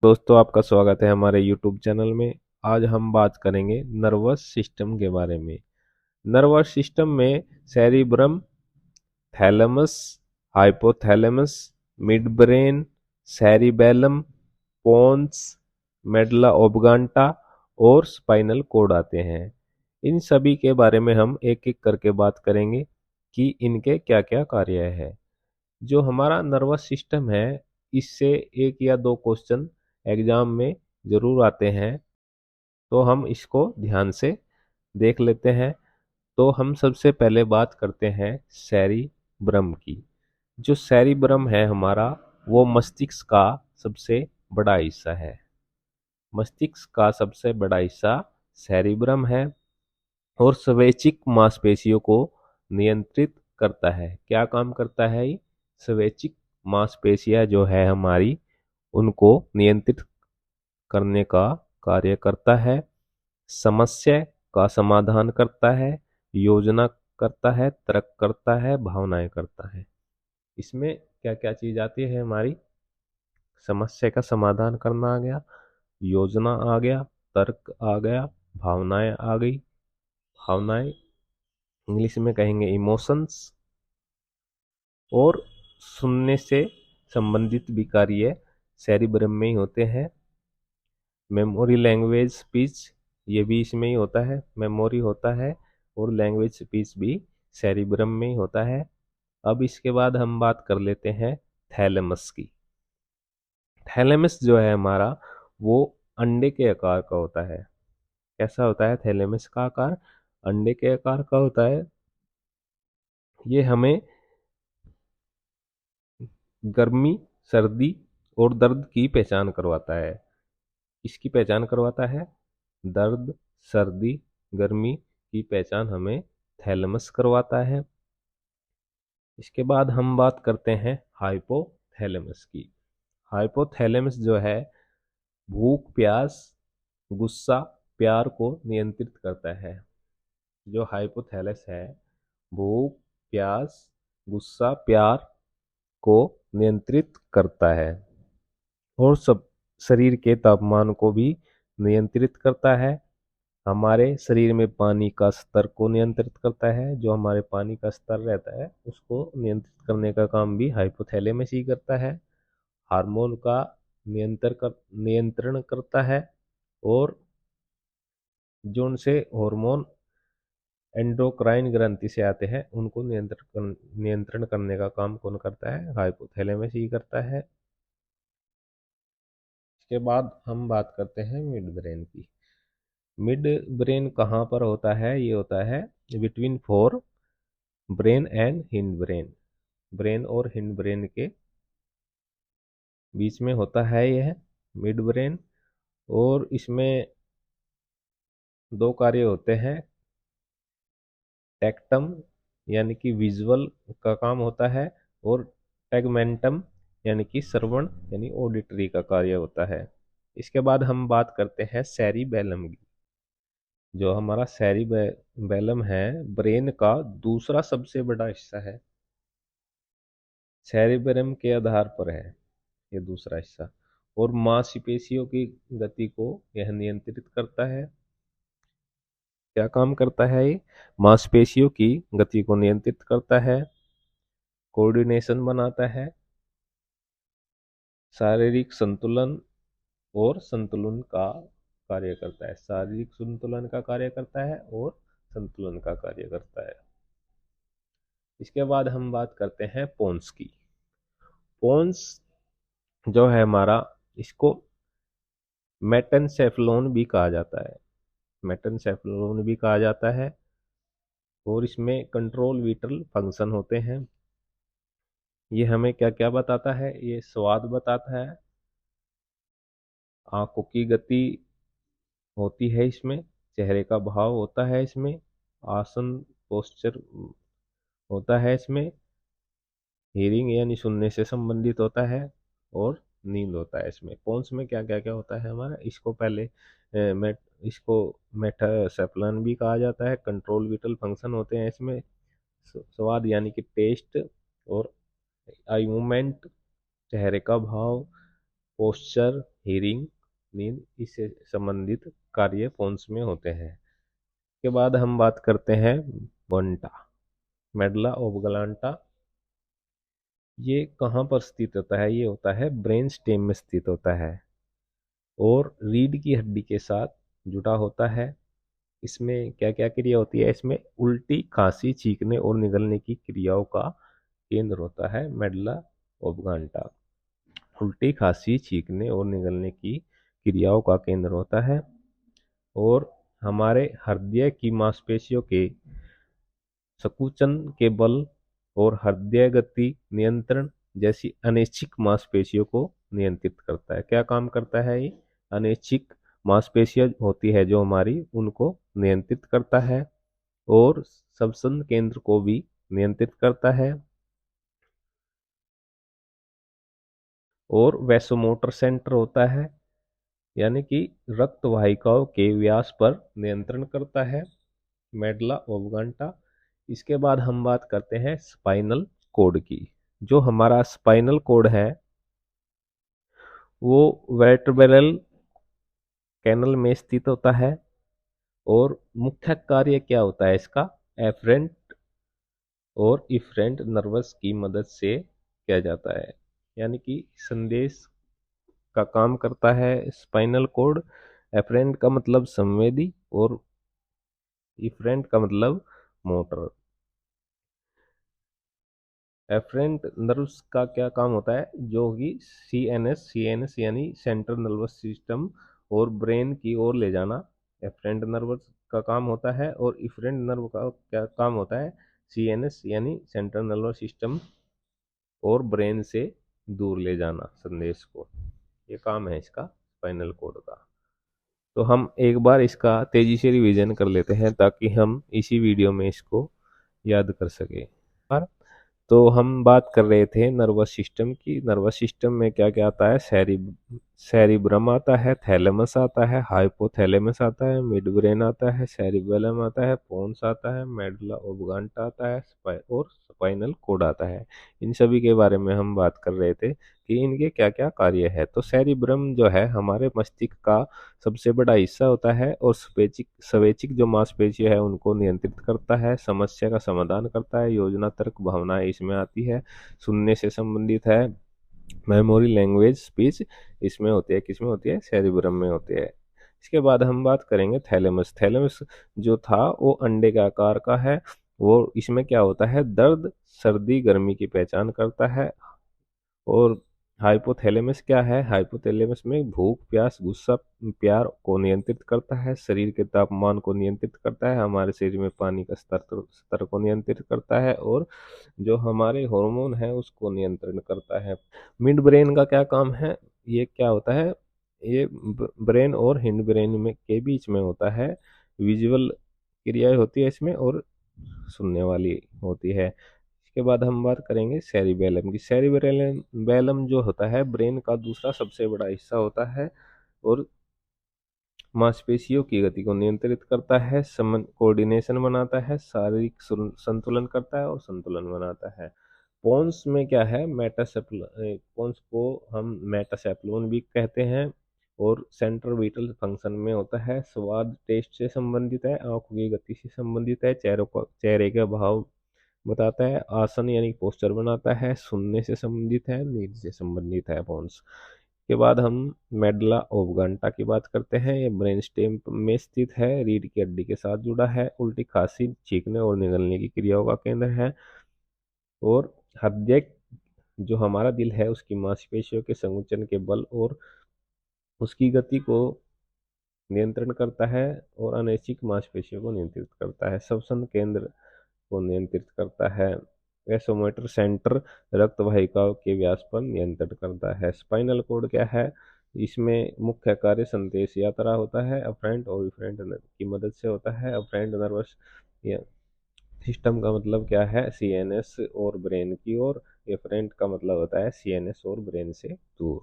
दोस्तों, आपका स्वागत है हमारे YouTube चैनल में। आज हम बात करेंगे नर्वस सिस्टम के बारे में। नर्वस सिस्टम में cerebrum, thalamus, hypothalamus, midbrain, cerebellum, pons, medulla oblongata और स्पाइनल कॉर्ड आते हैं। इन सभी के बारे में हम एक एक करके बात करेंगे कि इनके क्या क्या कार्य है। जो हमारा नर्वस सिस्टम है, इससे एक या दो क्वेश्चन एग्जाम में जरूर आते हैं, तो हम इसको ध्यान से देख लेते हैं। तो हम सबसे पहले बात करते हैं सेरिब्रम की। जो सेरिब्रम है हमारा, वो मस्तिष्क का सबसे बड़ा हिस्सा है। मस्तिष्क का सबसे बड़ा हिस्सा सेरिब्रम है और स्वैच्छिक मांसपेशियों को नियंत्रित करता है। क्या काम करता है ये? स्वैच्छिक मांसपेशियां जो है हमारी, उनको नियंत्रित करने का कार्य करता है। समस्या का समाधान करता है, योजना करता है, तर्क करता है, भावनाएं करता है। इसमें क्या क्या चीज आती है हमारी? समस्या का समाधान करना आ गया, योजना आ गया, तर्क आ गया, भावनाएं आ गई। भावनाएं इंग्लिश में कहेंगे इमोशंस। और सुनने से संबंधित भी कार्य सेरिब्रम में ही होते हैं। मेमोरी, लैंग्वेज, स्पीच, ये भी इसमें ही होता है। मेमोरी होता है और लैंग्वेज स्पीच भी सेरिब्रम में ही होता है। अब इसके बाद हम बात कर लेते हैं थैलेमस की। थैलेमस जो है हमारा, वो अंडे के आकार का होता है। कैसा होता है थैलेमस का आकार? अंडे के आकार का होता है। ये हमें गर्मी, सर्दी और दर्द की पहचान करवाता है। इसकी पहचान करवाता है। दर्द, सर्दी, गर्मी की पहचान हमें थैलेमस करवाता है। इसके बाद हम बात करते हैं हाइपोथैलेमस की। हाइपोथैलेमस जो है, भूख, प्यास, गुस्सा, प्यार को नियंत्रित करता है। जो हाइपोथैलेमस है, भूख, प्यास, गुस्सा, प्यार को नियंत्रित करता है और सब शरीर के तापमान को भी नियंत्रित करता है। हमारे शरीर में पानी का स्तर को नियंत्रित करता है। जो हमारे पानी का स्तर रहता है, उसको नियंत्रित करने का काम भी हाइपोथैलेमस ही करता है। हार्मोन का नियंत्रण करता है। और जो उनसे हार्मोन एंडोक्राइन ग्रंथि से आते हैं, उनको नियंत्रण करने का काम कौन करता है? हाइपोथैलेमस ही करता है। इसके बाद हम बात करते हैं मिड ब्रेन की। मिड ब्रेन कहाँ पर होता है? ये होता है between fore brain and hind brain. Brain और हिंड ब्रेन के बीच में होता है यह मिड ब्रेन। और इसमें दो कार्य होते हैं। टेक्टम यानी कि विजुअल का काम होता है, और टेगमेंटम यानी कि श्रवण यानी ऑडिटरी का कार्य होता है। इसके बाद हम बात करते हैं सेरिबेलम की। जो हमारा सेरिबेलम है, ब्रेन का दूसरा सबसे बड़ा हिस्सा है। सेरिबेलम के आधार पर है ये दूसरा हिस्सा। और मांसपेशियों की गति को यह नियंत्रित करता है। क्या काम करता है ये? मांसपेशियों की गति को नियंत्रित करता है, कोऑर्डिनेशन बनाता है, शारीरिक संतुलन और संतुलन का कार्य करता है। शारीरिक संतुलन का कार्य करता है और संतुलन का कार्य करता है। इसके बाद हम बात करते हैं पोन्स की। पोन्स जो है हमारा, इसको मेटेनसेफलोन भी कहा जाता है। मेटेनसेफलोन भी कहा जाता है। और इसमें कंट्रोल विटल फंक्शन होते हैं। ये हमें क्या क्या बताता है? ये स्वाद बताता है, आंखों की गति होती है इसमें, चेहरे का भाव होता है इसमें, आसन पोस्चर होता है इसमें, हियरिंग यानी सुनने से संबंधित होता है, और नींद होता है इसमें। पोन्स में क्या क्या क्या होता है हमारा? इसको पहले इसको मेटासेफ्लन भी कहा जाता है। कंट्रोल विटल फंक्शन होते हैं इसमें। स्वाद यानी कि टेस्ट, और आई मूवमेंट, चेहरे का भाव, पोस्चर, हीरिंग, नींद, इससे संबंधित कार्य पोन्स में होते हैं। के बाद हम बात करते हैं वंटा, मेडला ओब्लांटा। ये कहाँ पर स्थित होता है? ये होता है ब्रेन स्टेम में स्थित होता है और रीढ़ की हड्डी के साथ जुड़ा होता है। इसमें क्या क्या क्रिया होती है? इसमें उल्टी, खांसी, चीखने और निगलने की क्रियाओं का केंद्र होता है मेडला ओब्लांटा। उल्टी, खांसी, चीखने और निगलने की क्रियाओं का केंद्र होता है और हमारे हृदय की मांसपेशियों के संकुचन के बल और हृदय गति नियंत्रण जैसी अनैच्छिक मांसपेशियों को नियंत्रित करता है। क्या काम करता है ये? अनैच्छिक मांसपेशियां होती है जो हमारी, उनको नियंत्रित करता है और श्वसन केंद्र को भी नियंत्रित करता है और वैसोमोटर सेंटर होता है, यानी कि रक्त वाहिकाओं के व्यास पर नियंत्रण करता है मेडला ओब्लांटा। इसके बाद हम बात करते हैं स्पाइनल कोड की। जो हमारा स्पाइनल कोड है वो वर्टेब्रल कैनल में स्थित होता है और मुख्य कार्य क्या होता है इसका? एफरेंट और इफरेंट नर्वस की मदद से किया जाता है, यानी कि संदेश का काम करता है स्पाइनल कोड। एफरेंट का मतलब संवेदी और इफरेंट का मतलब मोटर। एफरेंट नर्व्स का क्या काम होता है? जो कि सीएनएस यानी सेंट्रल नर्वस सिस्टम और ब्रेन की ओर ले जाना एफरेंट नर्व्स का काम होता है और इफरेंट नर्व का क्या काम होता है? सीएनएस यानी सेंट्रल नर्वस सिस्टम और ब्रेन से दूर ले जाना संदेश को। ये काम है इसका स्पाइनल कोड का। तो हम एक बार इसका तेजी से रिवीजन कर लेते हैं ताकि हम इसी वीडियो में इसको याद कर सकें। तो हम बात कर रहे थे नर्वस सिस्टम की। नर्वस सिस्टम में क्या क्या आता है? सेरिब्रम आता है, थैलेमस आता है, हाइपोथैलेमस आता है, मिड ब्रेन आता है, सेरिबेलम आता है, पोन्स आता है, मेडुला ओब्लांटा आता है, और स्पाइनल कोड आता है। इन सभी के बारे में हम बात कर रहे थे कि इनके क्या क्या कार्य है। तो सेरिब्रम जो है हमारे मस्तिष्क का सबसे बड़ा हिस्सा होता है और स्वैच्छिक जो मांसपेशियां है उनको नियंत्रित करता है, समस्या का समाधान करता है, योजना, तर्क, भावनाएं इसमें आती है, सुनने से संबंधित है, मेमोरी, लैंग्वेज, स्पीच इसमें होती है। किसमें होती है? सेरिब्रम में होती है। इसके बाद हम बात करेंगे थैलेमस। थैलेमस जो था वो अंडे के आकार का है। वो इसमें क्या होता है? दर्द, सर्दी, गर्मी की पहचान करता है। और हाइपोथैलेमस क्या है? हाइपोथैलेमस में भूख, प्यास, गुस्सा, प्यार को नियंत्रित करता है, शरीर के तापमान को नियंत्रित करता है, हमारे शरीर में पानी का स्तर को नियंत्रित करता है और जो हमारे हार्मोन है उसको नियंत्रण करता है। मिड ब्रेन का क्या काम है? ये क्या होता है? ये ब्रेन और हिंड ब्रेन में के बीच में होता है। विजुअल क्रियाएं होती है इसमें और सुनने वाली होती है। इसके बाद हम बात करेंगे सेरिबेलम की। सेरिबेलम जो होता है ब्रेन का दूसरा सबसे बड़ा हिस्सा होता है और मांसपेशियों की गति को नियंत्रित करता है, कोऑर्डिनेशन बनाता है, शारीरिक संतुलन करता है और संतुलन बनाता है। पोन्स में क्या है? पोन्स को हम मेटासेप्लोन भी कहते हैं और सेंट्रल विटल फंक्शन में होता है। स्वाद, टेस्ट से संबंधित है, आंखों की गति से संबंधित है, चेहरे के भाव बताता है, आसन यानी पोस्चर बनाता है, सुनने से संबंधित है, नींद से संबंधित है पोन्स। के बाद हम मेडुला ओब्लांटा की बात करते हैं। ये ब्रेन स्टेम में स्थित है, रीढ़ की हड्डी के साथ जुड़ा है, उल्टी, खांसी, छींकने और निगलने की क्रियाओं का केंद्र है और हृदय जो हमारा दिल है उसकी मांसपेशियों के संकुचन के बल और उसकी गति को नियंत्रण करता है और अनैच्छिक मांसपेशियों को नियंत्रित करता है। श्वसन केंद्र को नियंत्रित करता है। वैसोमोटर सेंटर रक्त वाहिकाओं के व्यास पर नियंत्रण करता है। स्पाइनल कोड क्या है? इसमें मुख्य कार्य संदेश यात्रा होता है, अफरेंट और इफरेंट की मदद से होता है। अफरेंट नर्वस सिस्टम का मतलब क्या है? सीएनएस और ब्रेन की ओर। इफरेंट का मतलब होता है सीएनएस और ब्रेन से दूर।